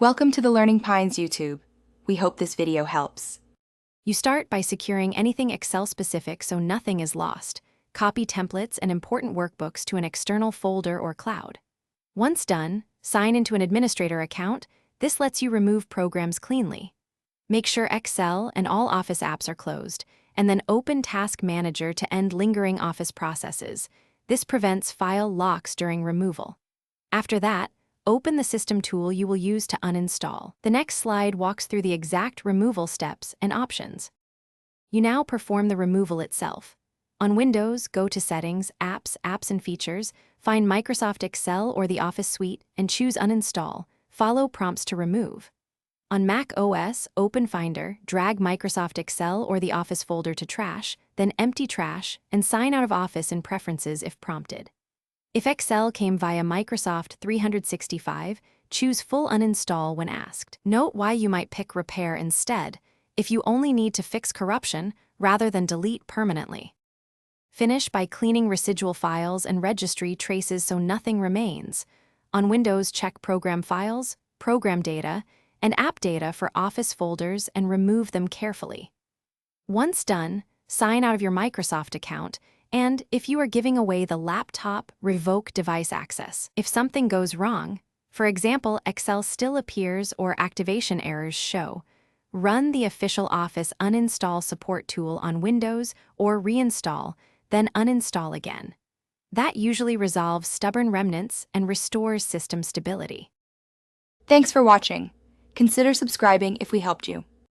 Welcome to the Learning Pines YouTube. We hope this video helps. You start by securing anything Excel-specific so nothing is lost. Copy templates and important workbooks to an external folder or cloud. Once done, sign into an administrator account. This lets you remove programs cleanly. Make sure Excel and all Office apps are closed, and then open Task Manager to end lingering Office processes. This prevents file locks during removal. After that, open the system tool you will use to uninstall. The next slide walks through the exact removal steps and options. You now perform the removal itself. On Windows, go to Settings, Apps and Features, find Microsoft Excel or the Office Suite, and choose Uninstall. Follow prompts to remove. On Mac OS, open Finder, drag Microsoft Excel or the Office folder to Trash, then empty Trash, and sign out of Office in Preferences if prompted. If Excel came via Microsoft 365, choose Full Uninstall when asked. Note why you might pick Repair instead, if you only need to fix corruption rather than delete permanently. Finish by cleaning residual files and registry traces so nothing remains. On Windows, check Program Files, Program Data, and App Data for Office folders and remove them carefully. Once done, sign out of your Microsoft account, and if you are giving away the laptop, revoke device access. If something goes wrong, for example, Excel still appears or activation errors show, run the official Office uninstall support tool on Windows or reinstall, then uninstall again. That usually resolves stubborn remnants and restores system stability. Thanks for watching. Consider subscribing if we helped you.